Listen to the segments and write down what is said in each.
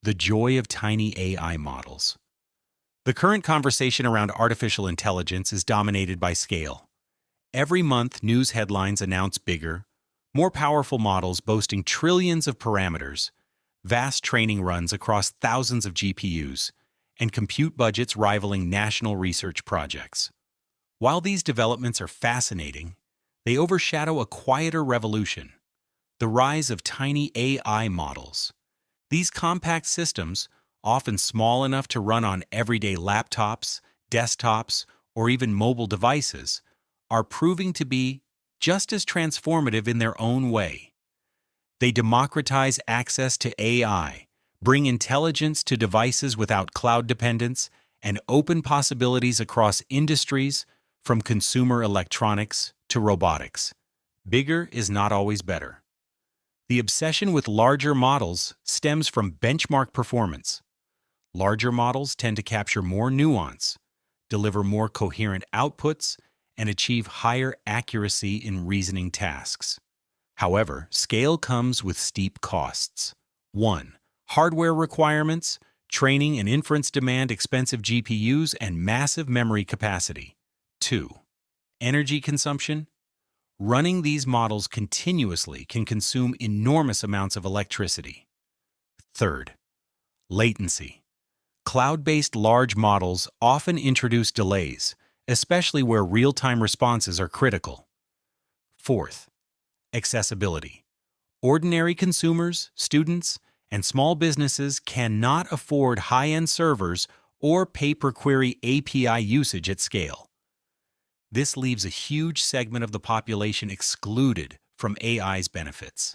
The joy of tiny AI models. The current conversation around artificial intelligence is dominated by scale. Every month, news headlines announce bigger, more powerful models boasting trillions of parameters, vast training runs across thousands of GPUs, and compute budgets rivaling national research projects. While these developments are fascinating, they overshadow a quieter revolution: the rise of tiny AI models. These compact systems, often small enough to run on everyday laptops, desktops, or even mobile devices, are proving to be just as transformative in their own way. They democratize access to AI, bring intelligence to devices without cloud dependence, and open possibilities across industries, from consumer electronics to robotics. Bigger is not always better. The obsession with larger models stems from benchmark performance. Larger models tend to capture more nuance, deliver more coherent outputs, and achieve higher accuracy in reasoning tasks. However, scale comes with steep costs. 1. Hardware requirements. Training and inference demand expensive GPUs and massive memory capacity. 2. Energy consumption. Running these models continuously can consume enormous amounts of electricity. 3. Latency. Cloud-based large models often introduce delays, especially where real-time responses are critical. 4. Accessibility. Ordinary consumers, students, and small businesses cannot afford high-end servers or pay-per-query API usage at scale. This leaves a huge segment of the population excluded from AI's benefits.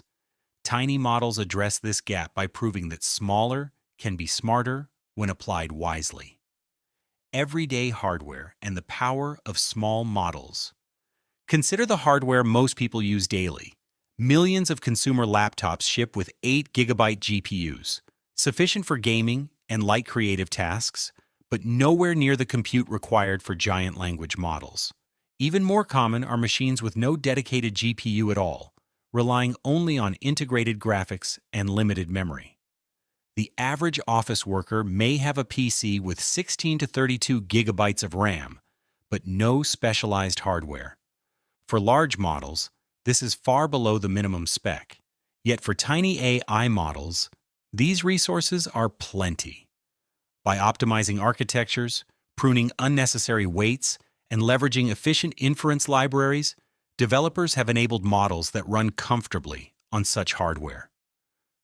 Tiny models address this gap by proving that smaller can be smarter when applied wisely. Everyday hardware and the power of small models. Consider the hardware most people use daily. Millions of consumer laptops ship with 8 GB GPUs, sufficient for gaming and light creative tasks, but nowhere near the compute required for giant language models. Even more common are machines with no dedicated GPU at all, relying only on integrated graphics and limited memory. The average office worker may have a PC with 16 to 32 gigabytes of RAM, but no specialized hardware. For large models, this is far below the minimum spec. Yet for tiny AI models, these resources are plenty. By optimizing architectures, pruning unnecessary weights, and leveraging efficient inference libraries, developers have enabled models that run comfortably on such hardware.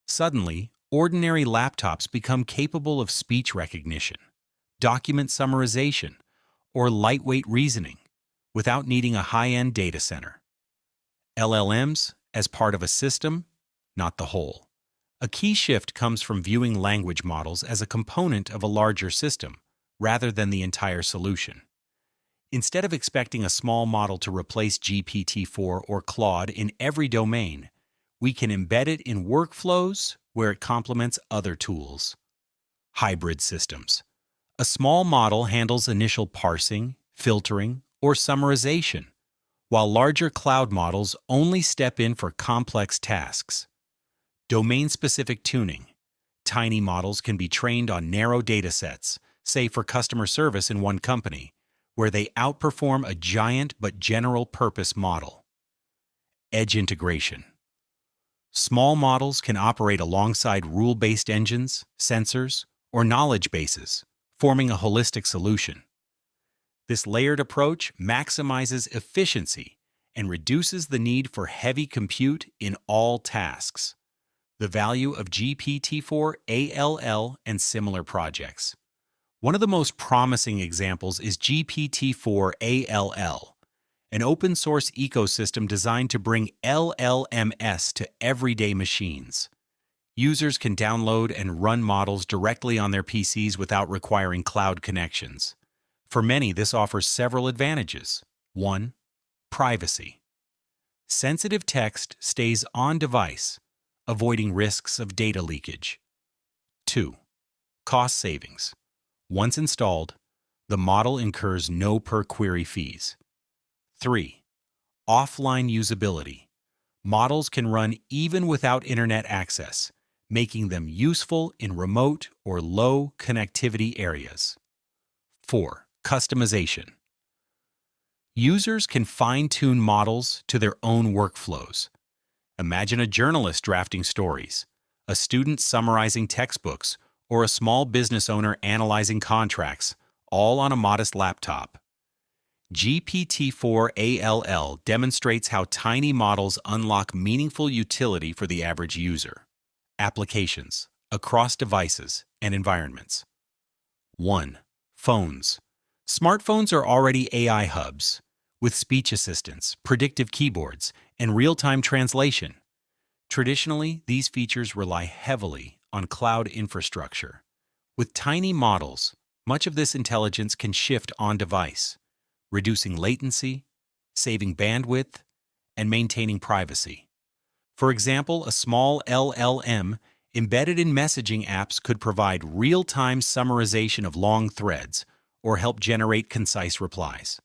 Suddenly, ordinary laptops become capable of speech recognition, document summarization, or lightweight reasoning without needing a high-end data center. LLMs as part of a system, not the whole. A key shift comes from viewing language models as a component of a larger system, rather than the entire solution. Instead of expecting a small model to replace GPT-4 or Claude in every domain, we can embed it in workflows where it complements other tools. Hybrid systems. A small model handles initial parsing, filtering, or summarization, while larger cloud models only step in for complex tasks. Domain-specific tuning. Tiny models can be trained on narrow datasets, say for customer service in one company, where they outperform a giant but general-purpose model. Edge integration. Small models can operate alongside rule-based engines, sensors, or knowledge bases, forming a holistic solution. This layered approach maximizes efficiency and reduces the need for heavy compute in all tasks. The value of GPT-4 ALL and similar projects. One of the most promising examples is GPT-4 ALL, an open-source ecosystem designed to bring LLMs to everyday machines. Users can download and run models directly on their PCs without requiring cloud connections. For many, this offers several advantages. 1. Privacy. Sensitive text stays on device, avoiding risks of data leakage. 2. Cost savings. Once installed, the model incurs no per-query fees. 3. Offline usability. Models can run even without internet access, making them useful in remote or low connectivity areas. 4. Customization. Users can fine-tune models to their own workflows. Imagine a journalist drafting stories, a student summarizing textbooks, or a small business owner analyzing contracts, all on a modest laptop. GPT-4 ALL demonstrates how tiny models unlock meaningful utility for the average user. Applications across devices and environments. 1. Phones. Smartphones are already AI hubs, with speech assistants, predictive keyboards, and real-time translation. Traditionally, these features rely heavily on cloud infrastructure. With tiny models, much of this intelligence can shift on-device, reducing latency, saving bandwidth, and maintaining privacy. For example, a small LLM embedded in messaging apps could provide real-time summarization of long threads or help generate concise replies.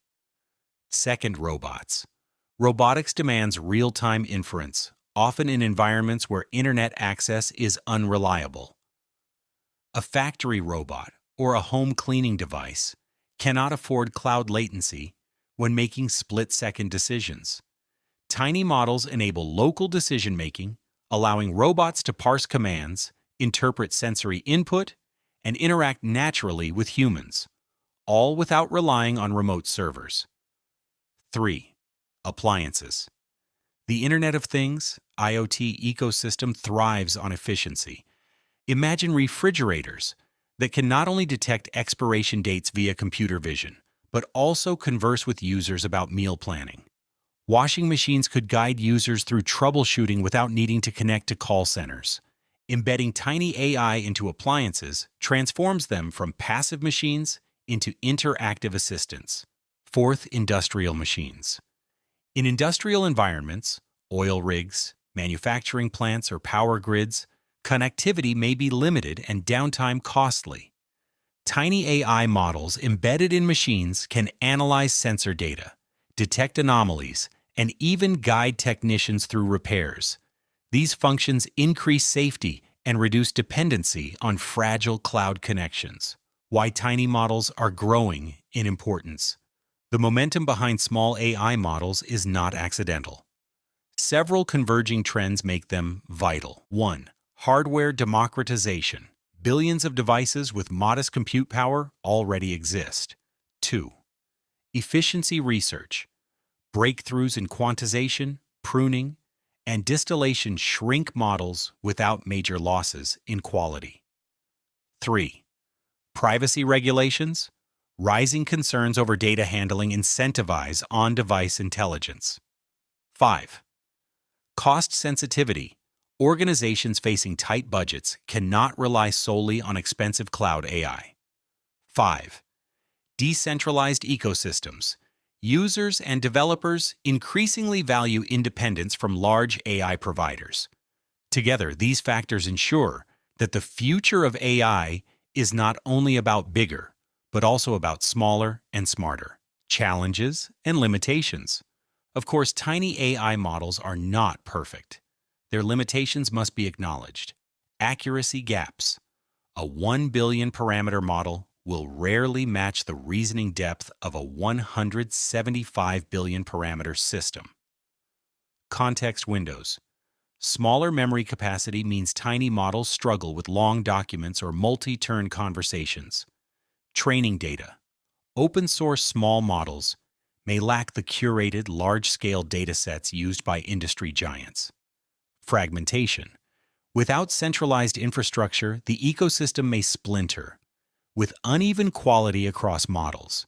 2. Robots. Robotics demands real-time inference, often in environments where internet access is unreliable. A factory robot or a home cleaning device cannot afford cloud latency when making split-second decisions. Tiny models enable local decision-making, allowing robots to parse commands, interpret sensory input, and interact naturally with humans, all without relying on remote servers. 3. Appliances. The Internet of Things, IoT ecosystem thrives on efficiency. Imagine refrigerators that can not only detect expiration dates via computer vision, but also converse with users about meal planning. Washing machines could guide users through troubleshooting without needing to connect to call centers. Embedding tiny AI into appliances transforms them from passive machines into interactive assistants. 4. Industrial machines. In industrial environments, oil rigs, manufacturing plants, or power grids, connectivity may be limited and downtime costly. Tiny AI models embedded in machines can analyze sensor data, detect anomalies, and even guide technicians through repairs. These functions increase safety and reduce dependency on fragile cloud connections. Why tiny models are growing in importance. The momentum behind small AI models is not accidental. Several converging trends make them vital. 1. Hardware democratization. Billions of devices with modest compute power already exist. 2. Efficiency research. Breakthroughs in quantization, pruning, and distillation shrink models without major losses in quality. 3. Privacy regulations. Rising concerns over data handling incentivize on-device intelligence. 5. Cost sensitivity. Organizations facing tight budgets cannot rely solely on expensive cloud AI. 5. Decentralized ecosystems. Users and developers increasingly value independence from large AI providers. Together, these factors ensure that the future of AI is not only about bigger, but also about smaller and smarter. Challenges and limitations. Of course, tiny AI models are not perfect. Their limitations must be acknowledged. Accuracy gaps. A 1 billion parameter model will rarely match the reasoning depth of a 175 billion parameter system. Context windows. Smaller memory capacity means tiny models struggle with long documents or multi-turn conversations. Training data. Open source small models may lack the curated large-scale datasets used by industry giants. Fragmentation. Without centralized infrastructure, the ecosystem may splinter, with uneven quality across models.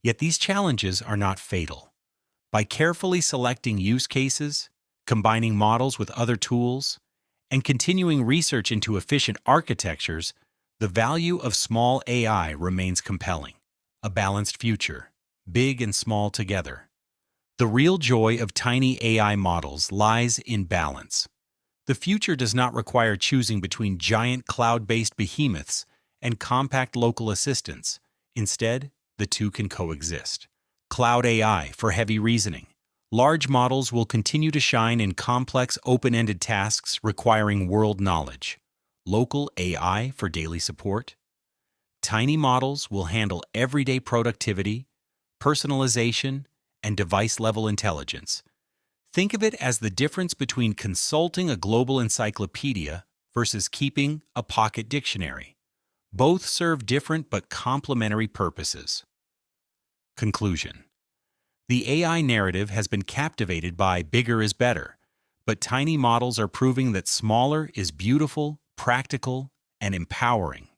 Yet these challenges are not fatal. By carefully selecting use cases, combining models with other tools, and continuing research into efficient architectures, the value of small AI remains compelling. A balanced future, big and small together. The real joy of tiny AI models lies in balance. The future does not require choosing between giant cloud-based behemoths and compact local assistants. Instead, the two can coexist. Cloud AI for heavy reasoning. Large models will continue to shine in complex, open-ended tasks requiring world knowledge. local AI for daily support. Tiny models will handle everyday productivity, personalization, and device-level intelligence. Think of it as the difference between consulting a global encyclopedia versus keeping a pocket dictionary. Both serve different but complementary purposes. Conclusion. The AI narrative has been captivated by bigger is better, but tiny models are proving that smaller is beautiful, practical, and empowering.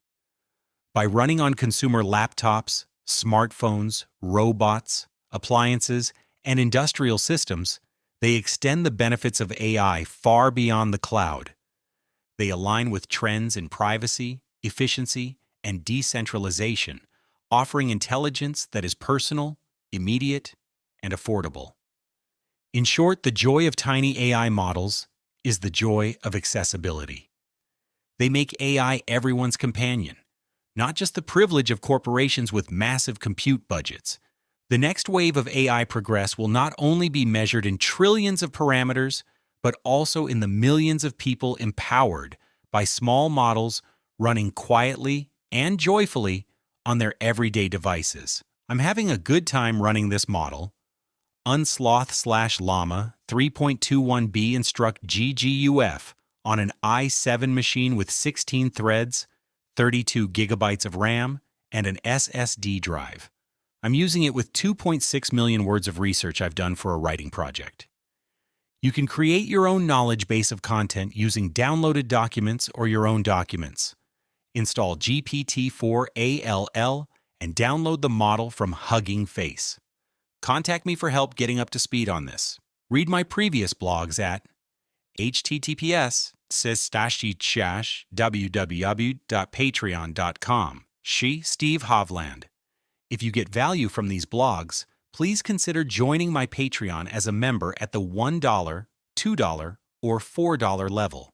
By running on consumer laptops, smartphones, robots, appliances, and industrial systems, they extend the benefits of AI far beyond the cloud. They align with trends in privacy, efficiency, and decentralization, offering intelligence that is personal, immediate, and affordable. In short, the joy of tiny AI models is the joy of accessibility. They make AI everyone's companion, not just the privilege of corporations with massive compute budgets. The next wave of AI progress will not only be measured in trillions of parameters, but also in the millions of people empowered by small models running quietly and joyfully on their everyday devices. I'm having a good time running this model. Unsloth/Llama 3.21b Instruct GGUF on an i7 machine with 16 threads, 32 gigabytes of RAM, and an SSD drive. I'm using it with 2.6 million words of research I've done for a writing project. You can create your own knowledge base of content using downloaded documents or your own documents. Install GPT-4 ALL and download the model from Hugging Face. Contact me for help getting up to speed on this. Read my previous blogs at https://www.patreon.com. Steve Hovland. If you get value from these blogs, please consider joining my Patreon as a member at the $1, $2, or $4 level.